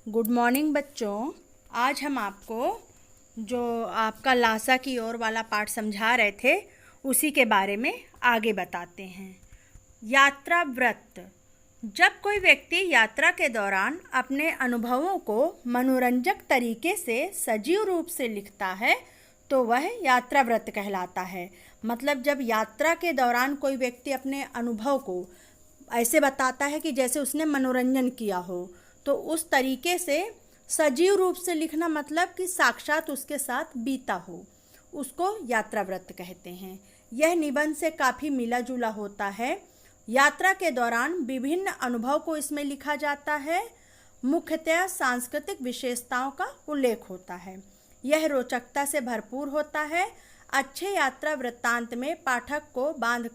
Good morning बच्चों। आज हम आपको जो आपका लासा की ओर वाला पाठ समझा रहे थे उसी के बारे में आगे बताते हैं। यात्रा व्रत। जब कोई व्यक्ति यात्रा के दौरान अपने अनुभवों को मनोरंजक तरीके से सजीव रूप से लिखता है तो वह यात्रा व्रत कहलाता है। मतलब जब यात्रा के दौरान कोई व्यक्ति अपने अनुभव को ऐसे बताता है कि जैसे उसने मनोरंजन किया हो, तो उस तरीके से सजीव रूप से लिखना मतलब कि साक्षात उसके साथ बीता हो, उसको यात्रा व्रत कहते हैं। यह निबंध से काफ़ी मिला जुला होता है। यात्रा के दौरान विभिन्न अनुभव को इसमें लिखा जाता है। मुख्यतः सांस्कृतिक विशेषताओं का उल्लेख होता है। यह रोचकता से भरपूर होता है। अच्छे यात्रा वृत्तांत में पाठक को बांध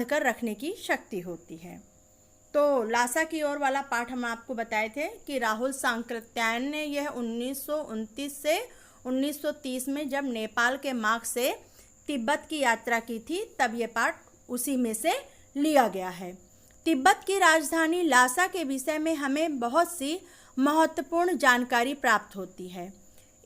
कर रखने की शक्ति होती है। तो लासा की ओर वाला पाठ हम आपको बताए थे कि राहुल सांकृत्यायन ने यह 1929 से 1930 में जब नेपाल के मार्ग से तिब्बत की यात्रा की थी, तब ये पाठ उसी में से लिया गया है। तिब्बत की राजधानी लासा के विषय में हमें बहुत सी महत्वपूर्ण जानकारी प्राप्त होती है।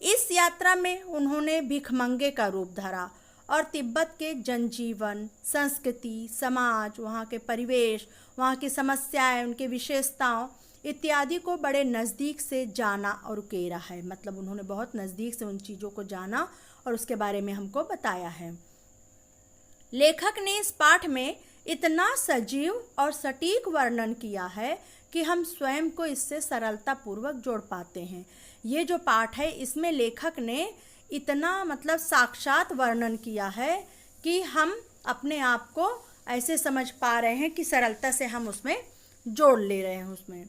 इस यात्रा में उन्होंने भिखमंगे का रूप धरा और तिब्बत के जनजीवन, संस्कृति, समाज, वहाँ के परिवेश, वहाँ की समस्याएं, उनके विशेषताओं इत्यादि को बड़े नज़दीक से जाना और उकेरा है। मतलब उन्होंने बहुत नज़दीक से उन चीज़ों को जाना और उसके बारे में हमको बताया है। लेखक ने इस पाठ में इतना सजीव और सटीक वर्णन किया है कि हम स्वयं को इससे सरलतापूर्वक जोड़ पाते हैं। ये जो पाठ है इसमें लेखक ने इतना मतलब साक्षात वर्णन किया है कि हम अपने आप को ऐसे समझ पा रहे हैं कि सरलता से हम उसमें जोड़ ले रहे हैं। उसमें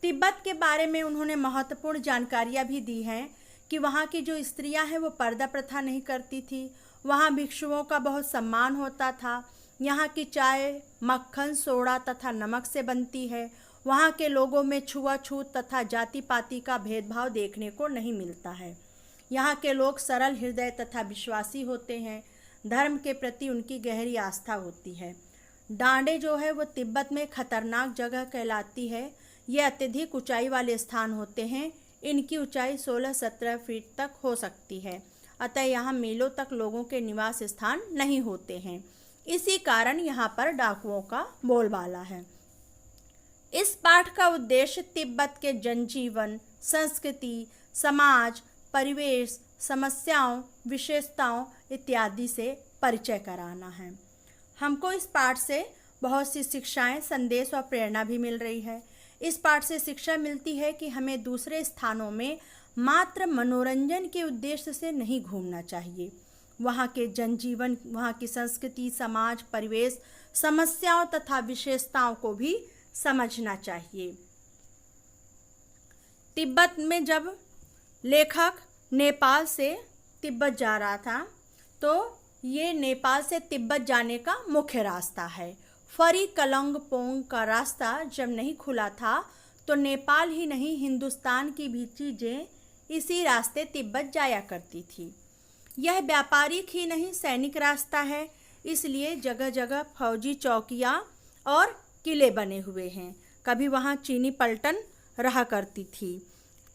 तिब्बत के बारे में उन्होंने महत्वपूर्ण जानकारियाँ भी दी हैं कि वहाँ की जो स्त्रियाँ हैं वो पर्दा प्रथा नहीं करती थी। वहाँ भिक्षुओं का बहुत सम्मान होता था। यहाँ की चाय मक्खन, सोडा तथा नमक से बनती है। वहाँ के लोगों में छुआछूत तथा जाति पाति का भेदभाव देखने को नहीं मिलता है। यहाँ के लोग सरल हृदय तथा विश्वासी होते हैं। धर्म के प्रति उनकी गहरी आस्था होती है। डांडे जो है वो तिब्बत में खतरनाक जगह कहलाती है। ये अत्यधिक ऊंचाई वाले स्थान होते हैं। इनकी ऊंचाई 16-17 फीट तक हो सकती है। अतः यहाँ मीलों तक लोगों के निवास स्थान नहीं होते हैं। इसी कारण यहाँ पर डाकुओं का बोलबाला है। इस पाठ का उद्देश्य तिब्बत के जनजीवन, संस्कृति, समाज, परिवेश, समस्याओं, विशेषताओं इत्यादि से परिचय कराना है। हमको इस पाठ से बहुत सी शिक्षाएं, संदेश और प्रेरणा भी मिल रही है। इस पाठ से शिक्षा मिलती है कि हमें दूसरे स्थानों में मात्र मनोरंजन के उद्देश्य से नहीं घूमना चाहिए। वहाँ के जनजीवन, वहाँ की संस्कृति, समाज, परिवेश, समस्याओं तथा विशेषताओं को भी समझना चाहिए। तिब्बत में जब लेखक नेपाल से तिब्बत जा रहा था तो ये नेपाल से तिब्बत जाने का मुख्य रास्ता है। फरी कलंग पोंग का रास्ता जब नहीं खुला था तो नेपाल ही नहीं, हिंदुस्तान की भी चीज़ें इसी रास्ते तिब्बत जाया करती थी। यह व्यापारिक ही नहीं, सैनिक रास्ता है। इसलिए जगह जगह फौजी चौकियाँ और किले बने हुए हैं। कभी वहाँ चीनी पलटन रहा करती थी।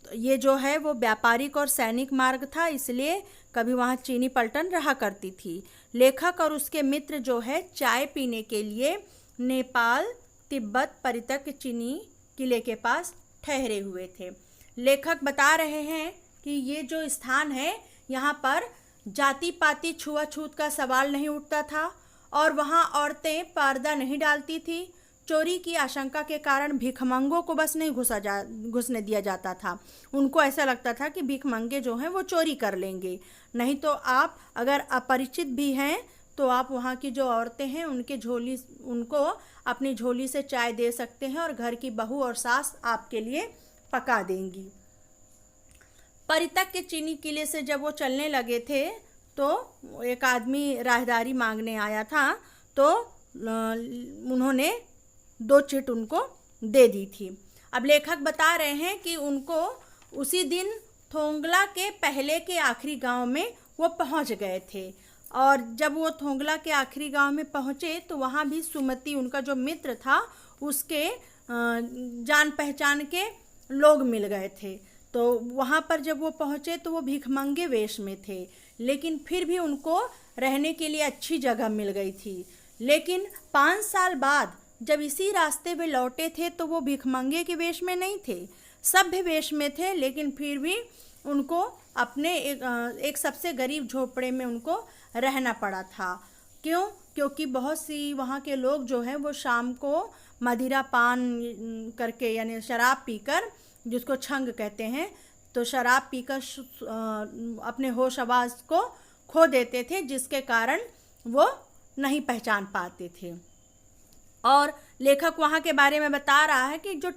तो ये जो है वो व्यापारिक और सैनिक मार्ग था, इसलिए कभी वहाँ चीनी पलटन रहा करती थी। लेखक और उसके मित्र जो है चाय पीने के लिए नेपाल तिब्बत परितक चीनी किले के पास ठहरे हुए थे। लेखक बता रहे हैं कि ये जो स्थान है यहाँ पर जाति पाति छुआछूत का सवाल नहीं उठता था और वहाँ औरतें पर्दा नहीं डालती थी। चोरी की आशंका के कारण भिखमंगों को बस नहीं घुसने दिया जाता था। उनको ऐसा लगता था कि भिखमंगे जो हैं वो चोरी कर लेंगे। नहीं तो आप अगर अपरिचित भी हैं तो आप वहाँ की जो औरतें हैं उनको अपनी झोली से चाय दे सकते हैं और घर की बहू और सास आपके लिए पका देंगी। परितक के चीनी किले से जब वो चलने लगे थे तो एक आदमी राहदारी मांगने आया था, तो उन्होंने 2 चिट उनको दे दी थी। अब लेखक बता रहे हैं कि उनको उसी दिन थोंगला के पहले के आखिरी गांव में वो पहुंच गए थे और जब वो थोंगला के आखिरी गांव में पहुंचे तो वहाँ भी सुमति, उनका जो मित्र था, उसके जान पहचान के लोग मिल गए थे। तो वहाँ पर जब वो पहुँचे तो वो भिखमंगे वेश में थे, लेकिन फिर भी उनको रहने के लिए अच्छी जगह मिल गई थी। लेकिन 5 साल बाद जब इसी रास्ते पे लौटे थे तो वो भिखमंगे के वेश में नहीं थे, सभ्य वेश में थे, लेकिन फिर भी उनको अपने एक सबसे गरीब झोपड़े में उनको रहना पड़ा था। क्यों? क्योंकि बहुत सी वहाँ के लोग जो हैं वो शाम को मदिरा पान करके यानी शराब पीकर, जिसको छंग कहते हैं, तो शराब पीकर अपने होश आवाज़ को खो देते थे, जिसके कारण वो नहीं पहचान पाते थे। और लेखक वहाँ के बारे में बता रहा है कि जो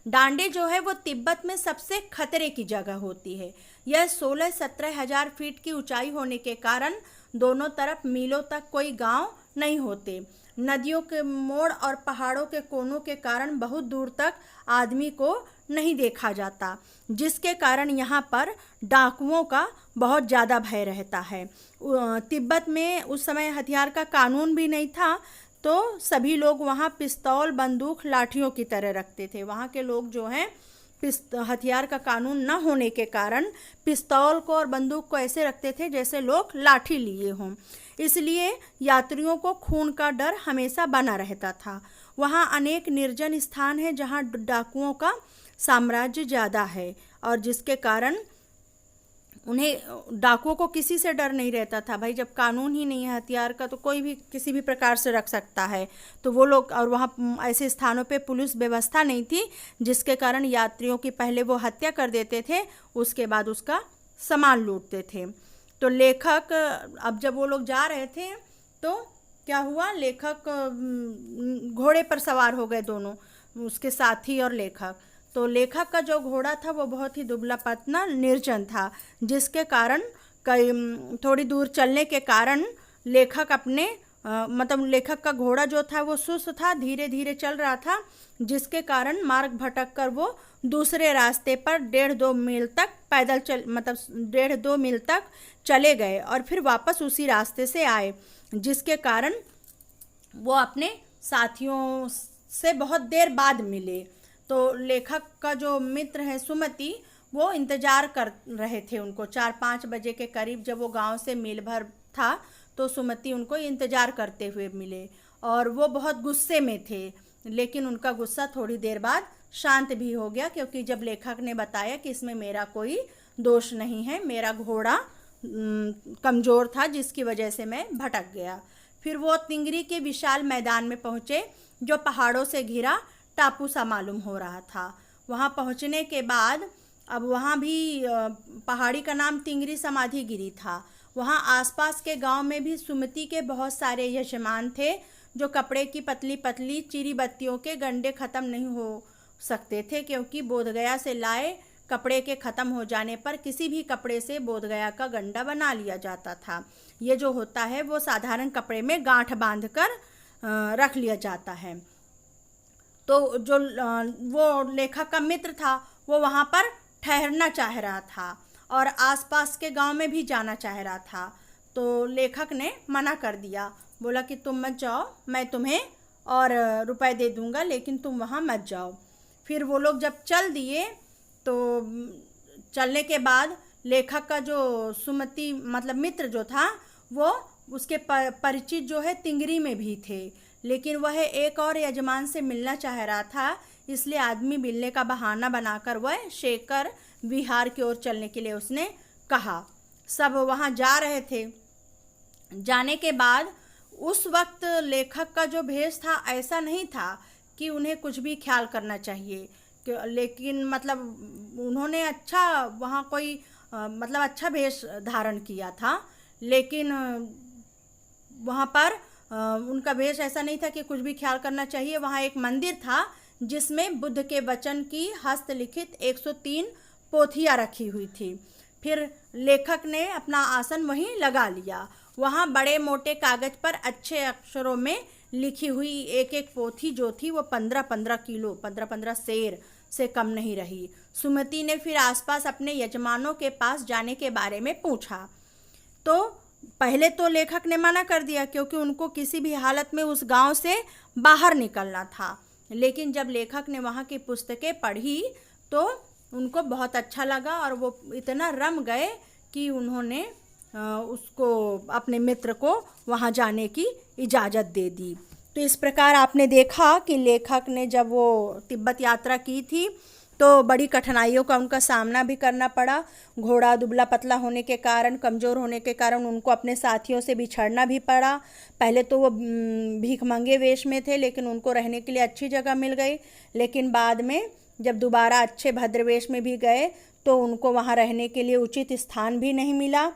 डांडे जो है वो तिब्बत में सबसे खतरे की जगह होती है। यह 16-17 हजार फीट की ऊंचाई होने के कारण दोनों तरफ मीलों तक कोई गांव नहीं होते। नदियों के मोड़ और पहाड़ों के कोनों के कारण बहुत दूर तक आदमी को नहीं देखा जाता, जिसके कारण यहाँ पर डाकुओं का बहुत ज़्यादा भय रहता है। तिब्बत में उस समय हथियार का कानून भी नहीं था, तो सभी लोग वहाँ पिस्तौल, बंदूक, लाठियों की तरह रखते थे। वहाँ के लोग जो हैं हथियार का कानून न होने के कारण पिस्तौल को और बंदूक को ऐसे रखते थे जैसे लोग लाठी लिए हों। इसलिए यात्रियों को खून का डर हमेशा बना रहता था। वहाँ अनेक निर्जन स्थान हैं जहाँ डाकुओं का साम्राज्य ज़्यादा है, और जिसके कारण उन्हें डाकुओं को किसी से डर नहीं रहता था। भाई जब कानून ही नहीं है हथियार का तो कोई भी किसी भी प्रकार से रख सकता है, तो वो लोग, और वहाँ ऐसे स्थानों पे पुलिस व्यवस्था नहीं थी, जिसके कारण यात्रियों की पहले वो हत्या कर देते थे, उसके बाद उसका सामान लूटते थे। तो लेखक अब जब वो लोग जा रहे थे तो क्या हुआ, लेखक घोड़े पर सवार हो गए दोनों, उसके साथी और लेखक। तो लेखक का जो घोड़ा था वो बहुत ही दुबला पतला निर्जन था, जिसके कारण कई थोड़ी दूर चलने के कारण लेखक अपने लेखक का घोड़ा जो था वो सुस्त था, धीरे धीरे चल रहा था, जिसके कारण मार्ग भटक कर वो दूसरे रास्ते पर 1.5-2 मील तक पैदल 1.5-2 मील तक चले गए और फिर वापस उसी रास्ते से आए, जिसके कारण वो अपने साथियों से बहुत देर बाद मिले। तो लेखक का जो मित्र है सुमति, वो इंतज़ार कर रहे थे उनको। 4-5 बजे के करीब जब वो गांव से मील भर था तो सुमति उनको इंतज़ार करते हुए मिले, और वो बहुत गुस्से में थे। लेकिन उनका गुस्सा थोड़ी देर बाद शांत भी हो गया, क्योंकि जब लेखक ने बताया कि इसमें मेरा कोई दोष नहीं है, मेरा घोड़ा कमज़ोर था जिसकी वजह से मैं भटक गया। फिर वो तिंगरी के विशाल मैदान में पहुँचे, जो पहाड़ों से घिरा टापू सा मालूम हो रहा था। वहाँ पहुँचने के बाद अब वहाँ भी पहाड़ी का नाम तिंगरी समाधि गिरी था। वहाँ आसपास के गांव में भी सुमति के बहुत सारे यजमान थे, जो कपड़े की पतली पतली चिरी बत्तियों के गंडे ख़त्म नहीं हो सकते थे, क्योंकि बोधगया से लाए कपड़े के ख़त्म हो जाने पर किसी भी कपड़े से बोधगया का गंडा बना लिया जाता था। ये जो होता है वो साधारण कपड़े में गांठ बांधकर रख लिया जाता है। तो जो वो लेखक का मित्र था वो वहाँ पर ठहरना चाह रहा था और आसपास के गांव में भी जाना चाह रहा था। तो लेखक ने मना कर दिया, बोला कि तुम मत जाओ, मैं तुम्हें और रुपए दे दूँगा, लेकिन तुम वहाँ मत जाओ। फिर वो लोग जब चल दिए तो चलने के बाद लेखक का जो सुमति मित्र जो था वो उसके परिचित जो है तिंगरी में भी थे, लेकिन वह एक और यजमान से मिलना चाह रहा था, इसलिए आदमी मिलने का बहाना बनाकर वह शेखर विहार की ओर चलने के लिए उसने कहा। सब वहाँ जा रहे थे। जाने के बाद उस वक्त लेखक का जो भेष था ऐसा नहीं था कि उन्हें कुछ भी ख्याल करना चाहिए, लेकिन उन्होंने अच्छा वहाँ कोई अच्छा भेष धारण किया था, लेकिन वहाँ पर उनका भेष ऐसा नहीं था कि कुछ भी ख्याल करना चाहिए। वहाँ एक मंदिर था जिसमें बुद्ध के वचन की हस्तलिखित 103 पोथियाँ रखी हुई थी। फिर लेखक ने अपना आसन वहीं लगा लिया। वहाँ बड़े मोटे कागज पर अच्छे अक्षरों में लिखी हुई एक एक पोथी जो थी वो 15-15 किलो 15-15 सेर से कम नहीं रही। सुमति ने फिर आसपास अपने यजमानों के पास जाने के बारे में पूछा, तो पहले तो लेखक ने मना कर दिया, क्योंकि उनको किसी भी हालत में उस गांव से बाहर निकलना था। लेकिन जब लेखक ने वहाँ की पुस्तकें पढ़ी तो उनको बहुत अच्छा लगा और वो इतना रम गए कि उन्होंने उसको, अपने मित्र को वहाँ जाने की इजाज़त दे दी। तो इस प्रकार आपने देखा कि लेखक ने जब वो तिब्बत यात्रा की थी तो बड़ी कठिनाइयों का उनका सामना भी करना पड़ा। घोड़ा दुबला पतला होने के कारण, कमज़ोर होने के कारण उनको अपने साथियों से बिछड़ना भी पड़ा। पहले तो वो भीखमंगे वेश में थे, लेकिन उनको रहने के लिए अच्छी जगह मिल गई। लेकिन बाद में जब दोबारा अच्छे भद्र वेश में भी गए तो उनको वहाँ रहने के लिए उचित स्थान भी नहीं मिला।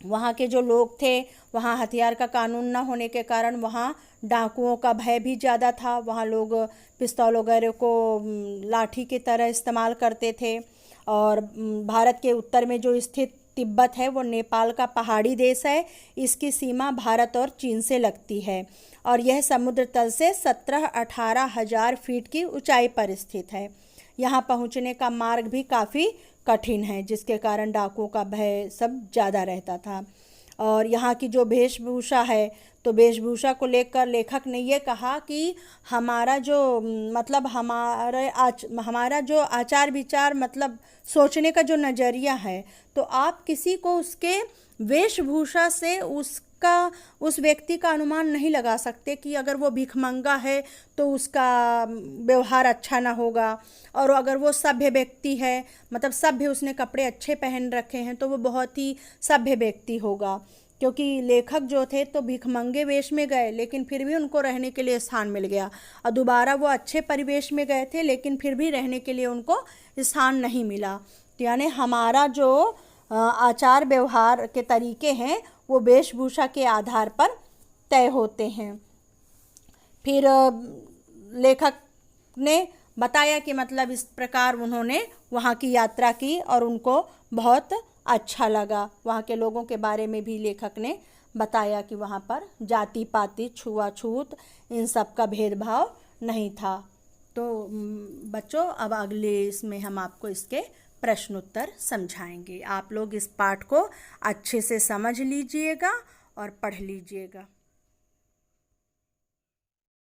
वहाँ के जो लोग थे, वहाँ हथियार का कानून न होने के कारण वहाँ डाकुओं का भय भी ज़्यादा था। वहाँ लोग पिस्तौल वगैरह को लाठी की तरह इस्तेमाल करते थे। और भारत के उत्तर में जो स्थित तिब्बत है वो नेपाल का पहाड़ी देश है। इसकी सीमा भारत और चीन से लगती है और यह समुद्र तल से 17-18 हज़ार फीट की ऊंचाई पर स्थित है। यहाँ पहुँचने का मार्ग भी काफ़ी कठिन है, जिसके कारण डाकुओं का भय सब ज़्यादा रहता था। और यहाँ की जो वेशभूषा है, तो वेशभूषा को लेकर लेखक ने ये कहा कि हमारा जो मतलब हमारा जो आचार विचार, मतलब सोचने का जो नज़रिया है, तो आप किसी को उसके वेशभूषा से उस व्यक्ति का अनुमान नहीं लगा सकते कि अगर वो भिखमंगा है तो उसका व्यवहार अच्छा ना होगा, और अगर वो सभ्य व्यक्ति है, मतलब सभ्य, उसने कपड़े अच्छे पहन रखे हैं, तो वो बहुत ही सभ्य व्यक्ति होगा। क्योंकि लेखक जो थे तो भिखमंगे वेश में गए, लेकिन फिर भी उनको रहने के लिए स्थान मिल गया, और दोबारा वो अच्छे परिवेश में गए थे, लेकिन फिर भी रहने के लिए उनको स्थान नहीं मिला। तो यानी हमारा जो आचार व्यवहार के तरीके हैं वो वेशभूषा के आधार पर तय होते हैं। फिर लेखक ने बताया कि मतलब इस प्रकार उन्होंने वहाँ की यात्रा की और उनको बहुत अच्छा लगा। वहाँ के लोगों के बारे में भी लेखक ने बताया कि वहाँ पर जाति पाति, छुआछूत, इन सब का भेदभाव नहीं था। तो बच्चों, अब अगले इसमें हम आपको इसके प्रश्नोत्तर समझाएंगे। आप लोग इस पाठ को अच्छे से समझ लीजिएगा और पढ़ लीजिएगा।